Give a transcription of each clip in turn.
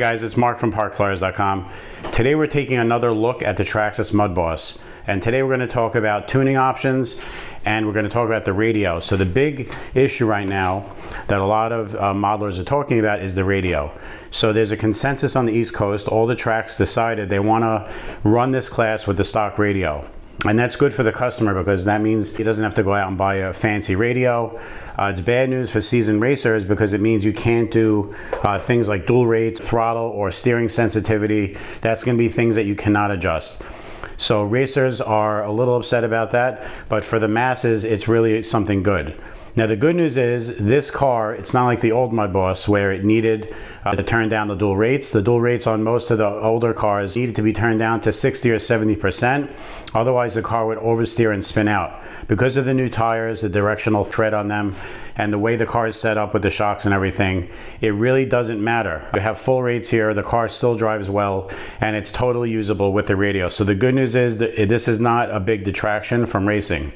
guys, it's Marc from Parkflyers.com. Today we're taking another look at the Traxxas Mudboss, and today we're going to talk about tuning options and we're going to talk about the radio. So the big issue right now that a lot of modelers are talking about is the radio. So there's a consensus on the East Coast. All the tracks decided they want to run this class with the stock radio. And that's good for the customer because that means he doesn't have to go out and buy a fancy radio. It's bad news for seasoned racers because it means you can't do things like dual rates, throttle, or steering sensitivity. That's going to be things that you cannot adjust. So racers are a little upset about that, but for the masses, it's really something good. Now the good news is this car, it's not like the old Mudboss where it needed to turn down the dual rates. The dual rates on most of the older cars needed to be turned down to 60 or 70%. Otherwise the car would oversteer and spin out. Because of the new tires, the directional tread on them, and the way the car is set up with the shocks and everything, it really doesn't matter. You have full rates here, the car still drives well, and it's totally usable with the radio. So the good news is that this is not a big detraction from racing.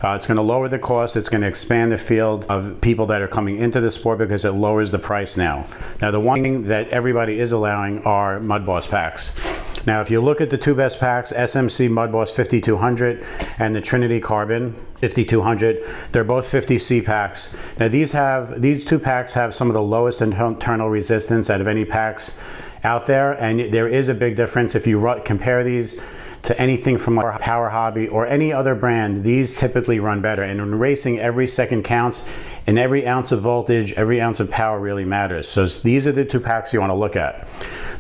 It's going to lower the cost. It's going to expand the field of people that are coming into the sport because it lowers the price now. Now, the one thing that everybody is allowing are Mudboss packs. Now, if you look at the two best packs, SMC Mudboss 5200 and the Trinity Carbon 5200, they're both 50C packs. Now, these two packs have some of the lowest internal resistance out of any packs out there, and there is a big difference if you compare these to anything from like Power Hobby or any other brand. These typically run better, and in racing every second counts, and every ounce of voltage, every ounce of power really matters. So these are the two packs you want to look at.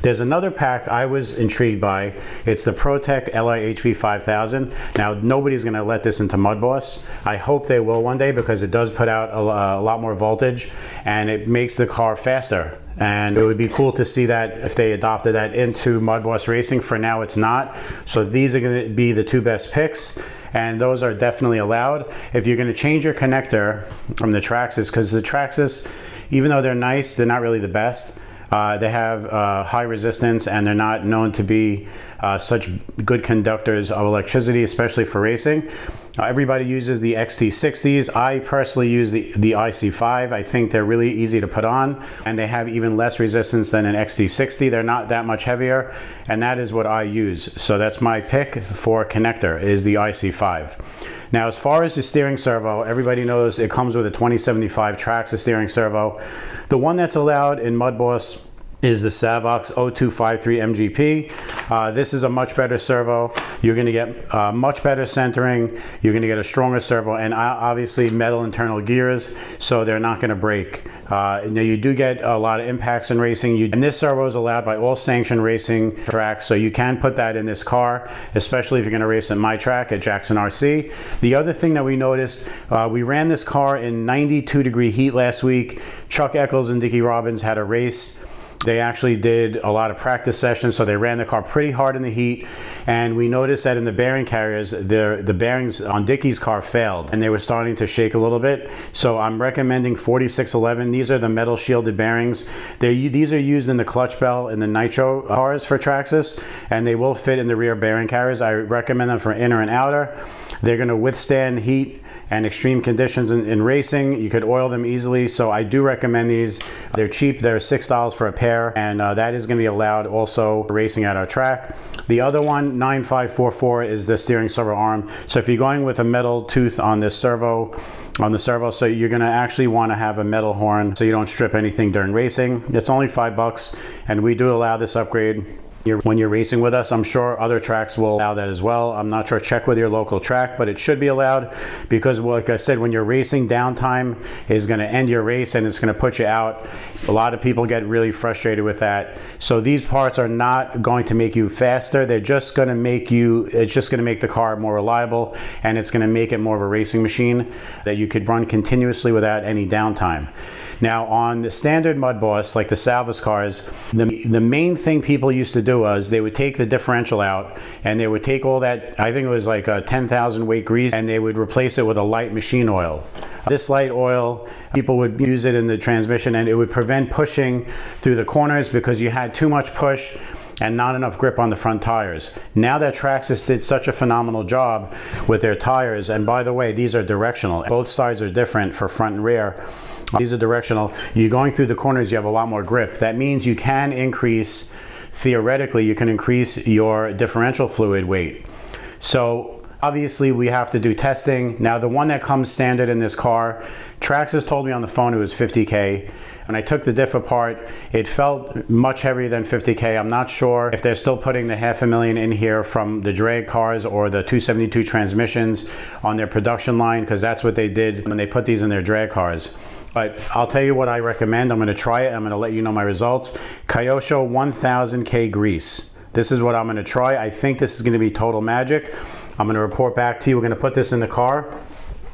There's another pack I was intrigued by. It's the ProTech LIHV 5000. Now nobody's going to let this into Mudboss. I hope they will one day because it does put out a lot more voltage and it makes the car faster. And it would be cool to see that if they adopted that into Mudboss racing. For now it's not. So these are going to be the two best picks, and those are definitely allowed. If you're going to change your connector from the Traxxas, because the Traxxas, even though they're nice, they're not really the best. They have high resistance and they're not known to be such good conductors of electricity, especially for racing. Everybody uses the XT60s. I personally use the IC5. I think they're really easy to put on, and they have even less resistance than an XT60. They're not that much heavier, and that is what I use. So that's my pick for connector, is the IC5. Now, as far as the steering servo, everybody knows it comes with a 2075 Traxxas steering servo. The one that's allowed in Mudboss is the Savox 0253 MGP. This is a much better servo. You're going to get much better centering. You're going to get a stronger servo, and obviously metal internal gears, so they're not going to break. Now you do get a lot of impacts in racing, and this servo is allowed by all sanctioned racing tracks, so you can put that in this car, especially if you're going to race at my track at Jackson RC. The other thing that we noticed, we ran this car in 92-degree heat last week. Chuck Eccles and Dickie Robbins had a race. They actually did a lot of practice sessions, so they ran the car pretty hard in the heat, and we noticed that in the bearing carriers, the bearings on Dickie's car failed, and they were starting to shake a little bit. So I'm recommending 4611. These are the metal shielded bearings. These are used in the clutch bell in the nitro cars for Traxxas, and they will fit in the rear bearing carriers. I recommend them for inner and outer. They're going to withstand heat and extreme conditions in racing. You could oil them easily, so I do recommend these. They're cheap. They're $6 for a pair, and that is going to be allowed also for racing at our track. The other one, 9544, is the steering servo arm. So if you're going with a metal tooth on this servo, so you're going to actually want to have a metal horn so you don't strip anything during racing. It's only $5, and we do allow this upgrade when you're racing with us. I'm sure other tracks will allow that as well. I'm not sure, check with your local track, but it should be allowed because, like I said, when you're racing, downtime is going to end your race and it's going to put you out. A lot of people get really frustrated with that. So these parts are not going to make you faster. They're just going to make it's just going to make the car more reliable, and it's going to make it more of a racing machine that you could run continuously without any downtime. Now on the standard Mudboss, like the Savox cars, the main thing people used to do was they would take the differential out and they would take all that, I think it was like a 10,000 weight grease, and they would replace it with a light machine oil. This light oil, people would use it in the transmission, and it would prevent pushing through the corners because you had too much push and not enough grip on the front tires. Now that Traxxas did such a phenomenal job with their tires, and by the way, these are directional. Both sides are different for front and rear. These are directional. You're going through the corners, you have a lot more grip. That means you can increase, theoretically, you can increase your differential fluid weight. So obviously we have to do testing. Now the one that comes standard in this car, Traxxas told me on the phone it was 50K. When I took the diff apart, it felt much heavier than 50K. I'm not sure if they're still putting the $500,000 in here from the drag cars or the 272 transmissions on their production line, because that's what they did when they put these in their drag cars. But I'll tell you what I recommend. I'm going to try it. I'm going to let you know my results. Kyosho 1000K grease. This is what I'm going to try. I think this is going to be total magic. I'm going to report back to you. We're going to put this in the car.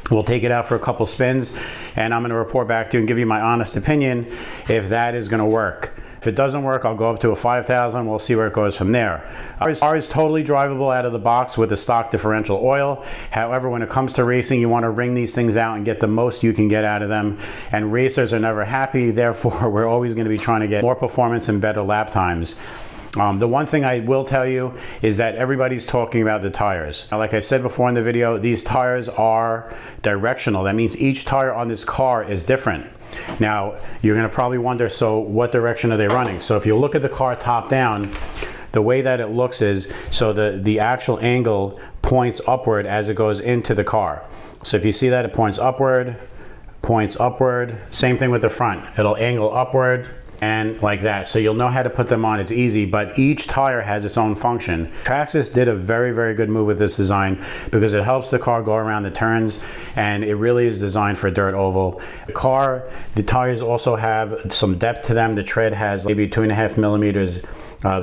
We'll take it out for a couple spins, and I'm going to report back to you and give you my honest opinion if that is going to work. If it doesn't work, I'll go up to a 5,000. We'll see where it goes from there. Our car is totally drivable out of the box with the stock differential oil. However, when it comes to racing, you want to wring these things out and get the most you can get out of them. And racers are never happy. Therefore, we're always going to be trying to get more performance and better lap times. The one thing I will tell you is that everybody's talking about the tires. Now, like I said before in the video, these tires are directional. That means each tire on this car is different. Now, you're going to probably wonder, so what direction are they running? So if you look at the car top down, the way that it looks is, so the actual angle points upward as it goes into the car. So if you see that, it points upward. Same thing with the front. It'll angle upward and like that. So you'll know how to put them on. It's easy, but each tire has its own function. Traxxas did a very, very good move with this design because it helps the car go around the turns, and it really is designed for dirt oval. The tires also have some depth to them. The tread has maybe 2.5 millimeters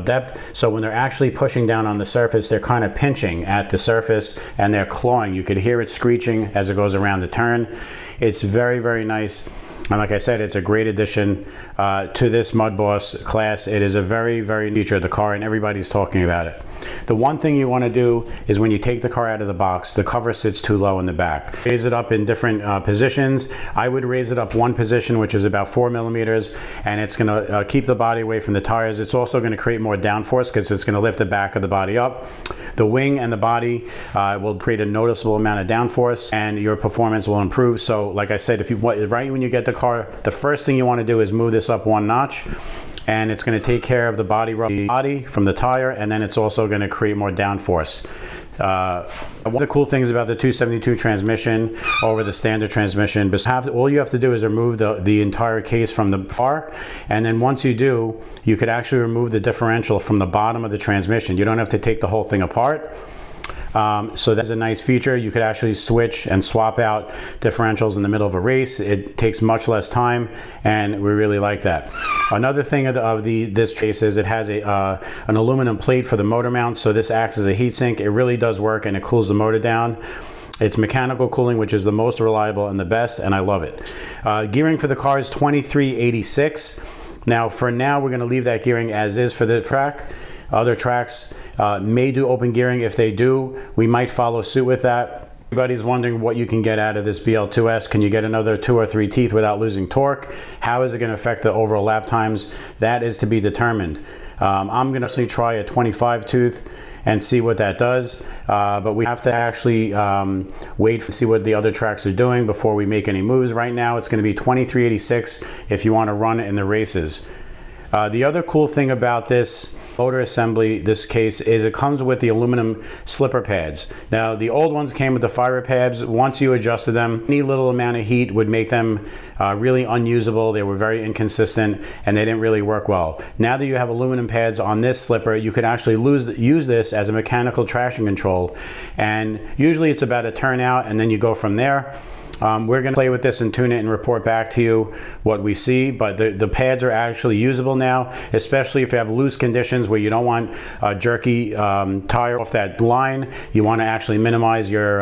depth, so when they're actually pushing down on the surface, they're kind of pinching at the surface and they're clawing. You could hear it screeching as it goes around the turn. It's very, very nice. And like I said, it's a great addition to this Mudboss class. It is a very, very neat feature of the car, and everybody's talking about it. The one thing you want to do is when you take the car out of the box, the cover sits too low in the back. Raise it up in different positions. I would raise it up one position, which is about 4 millimeters, and it's going to keep the body away from the tires. It's also going to create more downforce because it's going to lift the back of the body up. The wing and the body will create a noticeable amount of downforce, and your performance will improve. So like I said, right when you get the car, the first thing you want to do is move this up one notch, and it's going to take care of the body from the tire, and then it's also going to create more downforce. One of the cool things about the 272 transmission over the standard transmission, all you have to do is remove the entire case from the car, and then once you do, you could actually remove the differential from the bottom of the transmission. You don't have to take the whole thing apart. So that's a nice feature. You could actually switch and swap out differentials in the middle of a race. It takes much less time, and we really like that. Another thing of this case is it has an aluminum plate for the motor mount, so this acts as a heat sink. It really does work, and it cools the motor down. It's mechanical cooling, which is the most reliable and the best, and I love it. Gearing for the car is 2386. Now, for now, we're going to leave that gearing as is for the track. Other tracks may do open gearing. If they do, we might follow suit with that. Everybody's wondering what you can get out of this BL2S. Can you get another 2 or 3 teeth without losing torque? How is it going to affect the overall lap times? That is to be determined. I'm going to try a 25 tooth and see what that does, but we have to actually wait to see what the other tracks are doing before we make any moves. Right now it's going to be 2386 if you want to run it in the races. The other cool thing about this motor assembly, this case, is it comes with the aluminum slipper pads. Now, the old ones came with the fiber pads. Once you adjusted them, any little amount of heat would make them really unusable. They were very inconsistent, and they didn't really work well. Now that you have aluminum pads on this slipper, you could actually use this as a mechanical traction control, and usually it's about a turnout, and then you go from there. We're going to play with this and tune it and report back to you what we see, but the pads are actually usable now, especially if you have loose conditions where you don't want a jerky tire off that line. You want to actually minimize your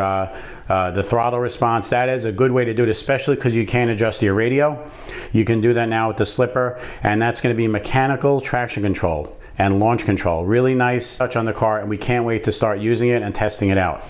the throttle response. That is a good way to do it, especially because you can't adjust your radio. You can do that now with the slipper, and that's going to be mechanical traction control and launch control. Really nice touch on the car, and we can't wait to start using it and testing it out.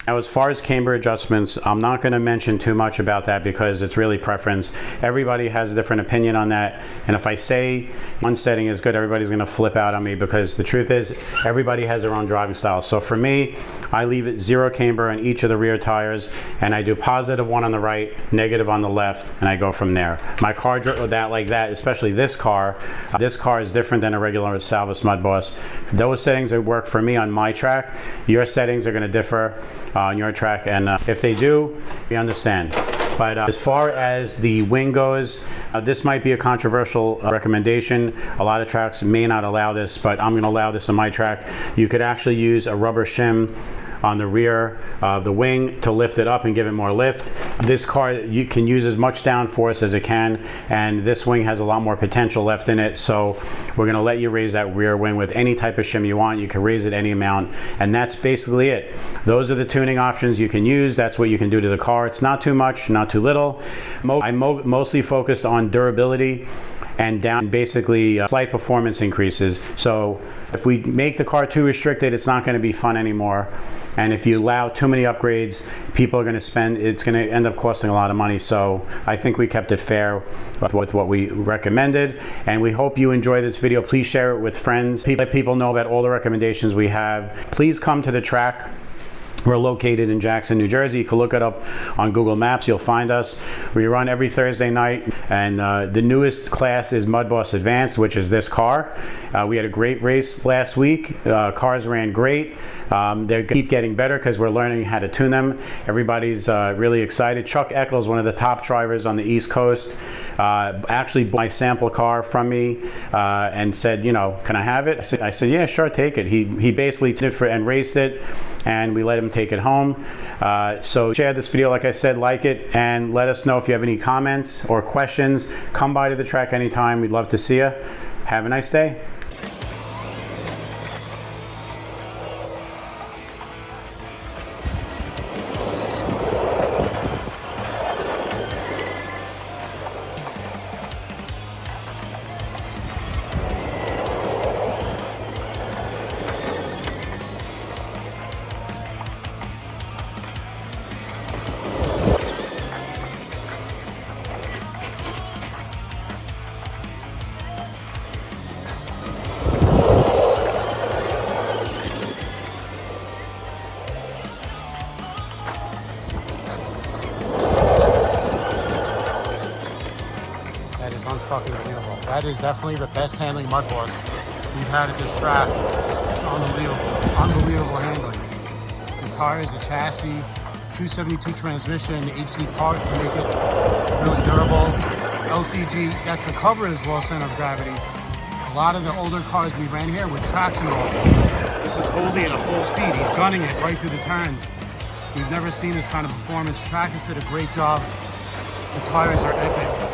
Now, as far as camber adjustments, I'm not going to mention too much about that because it's really preference. Everybody has a different opinion on that. And if I say one setting is good, everybody's going to flip out on me, because the truth is everybody has their own driving style. So for me, I leave it 0 camber on each of the rear tires, and I do positive 1 on the right, negative on the left, and I go from there. My car that like that, especially this car is different than a regular Savox Mudboss. Those settings that work for me on my track, your settings are going to differ on your track, and if they do, we understand. But as far as the wing goes, this might be a controversial recommendation. A lot of tracks may not allow this, but I'm going to allow this on my track. You could actually use a rubber shim on the rear of the wing to lift it up and give it more lift. This car, you can use as much downforce as it can, and this wing has a lot more potential left in it, so we're going to let you raise that rear wing with any type of shim you want. You can raise it any amount, and that's basically it. Those are the tuning options you can use. That's what you can do to the car. It's not too much, not too little. I'm mostly focused on durability and down basically slight performance increases. So if we make the car too restricted, it's not going to be fun anymore. And if you allow too many upgrades, people are going to spend, it's going to end up costing a lot of money. So I think we kept it fair with what we recommended. And we hope you enjoy this video. Please share it with friends. Let people know about all the recommendations we have. Please come to the track. We're located in Jackson, New Jersey. You can look it up on Google Maps. You'll find us. We run every Thursday night, and the newest class is Mudboss Advanced, which is this car. We had a great race last week. Cars ran great. They keep getting better because we're learning how to tune them. Everybody's really excited. Chuck Eccles, one of the top drivers on the East Coast, actually bought my sample car from me and said, you know, can I have it? I said, yeah, sure, take it. He basically did it and raced it, and we let him take it home. So share this video, like I said, like it, and let us know if you have any comments or questions. Come by to the track anytime. We'd love to see you. Have a nice day. Unfucking believable. That is definitely the best handling Mudboss we've had at this track. It's unbelievable handling. The tires, the chassis, 272 transmission, HD parts to make it really durable. LCG, that's the cover is low center of gravity. A lot of the older cars we ran here with traction roll. This is Goldie at a full speed. He's gunning it right through the turns. We've never seen this kind of performance. Traxxas did a great job. The tires are epic.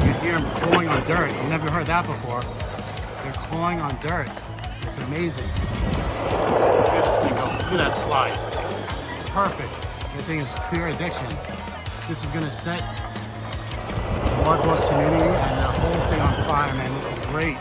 You hear them clawing on dirt. I've never heard that before. They're clawing on dirt. It's amazing. Look at this thing go. Look at that slide. Perfect. That thing is pure addiction. This is going to set the Mudboss community and the whole thing on fire, man. This is great.